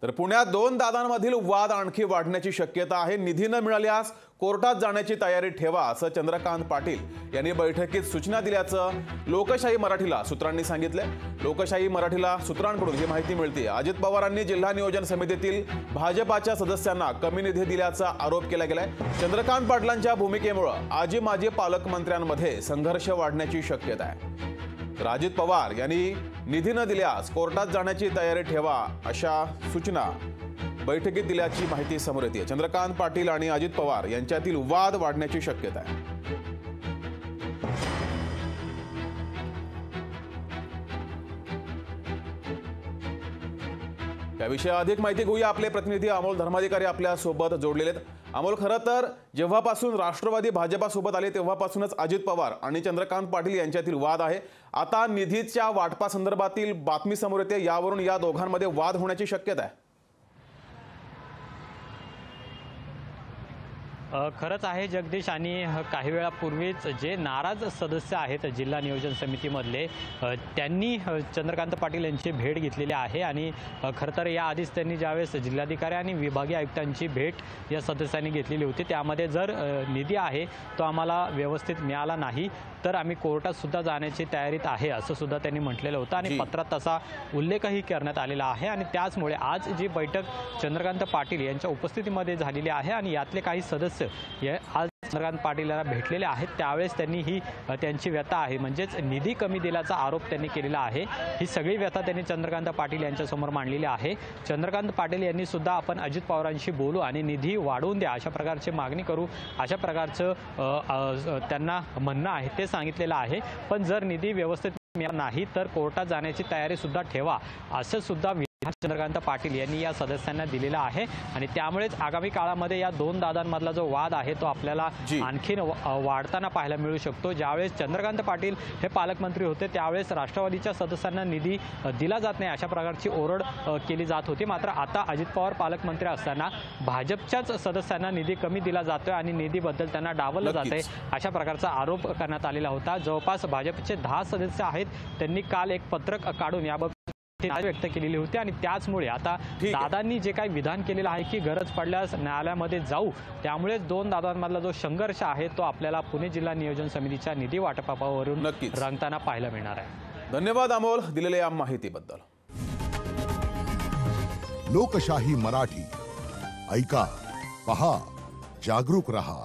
तर पुण्यात दोन दादांमधील वाद आणखी वाढण्याची शक्यता आहे। निधी न मिळाल्यास कोर्टात जाण्याची तयारी ठेवा असं चंद्रकांत पाटील यांनी बैठकीत सूचना दिल्याचं लोकशाही मराठीला सूत्रांनी सांगितले। लोकशाही मराठीला सूत्रांकडून ही माहिती मिळते। अजित पवारांनी जिल्हा नियोजन समितीतील भाजपाच्या सदस्यांना कमी निधी दिल्याचा आरोप केला गेलाय। चंद्रकांत पाटलांच्या भूमिकेमुळे आजी माजी पालकमंत्र्यांमध्ये संघर्ष वाढण्याची शक्यता आहे। अजित पवार यांनी निधी न दिल्यास कोर्टात जाण्याची तयारी ठेवा अशा सूचना बैठकीत दिल्याची माहिती समोर येते। चंद्रकांत पाटील आणि अजित पवार यांच्यातील वाद वाढण्याची शक्यता आहे। त्याविषयी अधिक माहिती घेऊया। आपले प्रतिनिधी अमोल धर्माधिकारी आपल्या सोबत जोडलेले आहेत। अमोल, खरं तर जेव्हापासून राष्ट्रवादी भाजपासोबत आले तेव्हापासूनच अजित पवार आणि चंद्रकांत पाटील यांच्यातील वाद आहे। आता निधीच्या वाटपासंदर्भातील बातमी समोर येते, यावरून या दोघांमध्ये वाद होण्याची शक्यता आहे। खरंच आहे जगदीश, आणि काही वेळापूर्वीच जे नाराज सदस्य आहेत जिल्हा नियोजन समितीमधले त्यांनी चंद्रकांत पाटील यांची भेट घेतलेली आहे। आणि खरं तर याआधीच त्यांनी ज्यावेळेस जिल्हाधिकारी आणि विभागीय आयुक्तांची भेट या सदस्यांनी घेतलेली होती, त्यामध्ये जर निधी आहे तो आम्हाला व्यवस्थित मिळाला नाही तर आम्ही कोर्टात सुद्धा जाण्याची तयारीत आहे असं सुद्धा त्यांनी म्हटलेलं होतं आणि पत्रात तसा उल्लेखही करण्यात आलेला आहे। आणि त्याचमुळे आज जी बैठक चंद्रकांत पाटील यांच्या उपस्थितीमध्ये झालेली आहे आणि यातले काही सदस्य आज चंद्रकांत पाटील यांना भेटलेले आहेत, त्यावेळेस त्यांनी ही त्यांची व्यथा आहे, म्हणजेच निधी कमी दिल्याचा आरोप त्यांनी केलेला आहे। ही सगळी व्यथा त्यांनी चंद्रकांत पाटील यांच्यासमोर मांडलेली आहे। चंद्रकांत पाटील यांनी सुद्धा आपण अजित पवारांशी बोलू आणि निधी वाढवून द्या अशा प्रकारची मागणी करू अशा प्रकारचं त्यांना म्हणणं आहे ते सांगितलेलं आहे। पण जर निधी व्यवस्थित मिळाला नाही तर कोर्टात जाण्याची तयारी सुद्धा ठेवा असं सुद्धा चंद्रकांत पाटील यांनी या सदस्यांना दिलेला आहे। आणि त्यामुळेच आगामी काळामध्ये या दोन दादांमधला जो वाद आहे तो आपल्याला आणखीन वाढताना पाहायला मिळू शकतो। ज्यावेळेस चंद्रकांत पाटील हे पालकमंत्री होते त्यावेळेस राष्ट्रवादीच्या सदस्यांना निधी दिला जात नाही अशा प्रकारची ओरड केली जात होती, मात्र आता अजित पवार पालकमंत्री असताना भाजपच्याच सदस्यांना निधी कमी दिला जातोय आणि निधीबद्दल त्यांना डावललं जातंय अशा प्रकारचा आरोप करण्यात आलेला होता। जवळपास भाजपचे 10 सदस्य आहेत, त्यांनी काल एक पत्रक काढून याबाबत व्यक्त केलेली होती। आणि त्याचमुळे आता दादांनी जे काही विधान केलेलं आहे की गरज पडल्यास न्यायालयामध्ये जाऊ, त्यामुळे दोन दादांमधला जो संघर्ष आहे तो आपल्याला पुणे जिल्हा नियोजन समितीच्या निधी वाटपावरून रंगताना पाहायला मिळणार आहे। धन्यवाद अमोल दिलेल्या या माहितीबद्दल। लोकशाही मराठी ऐका, पहा, जागरूक रहा।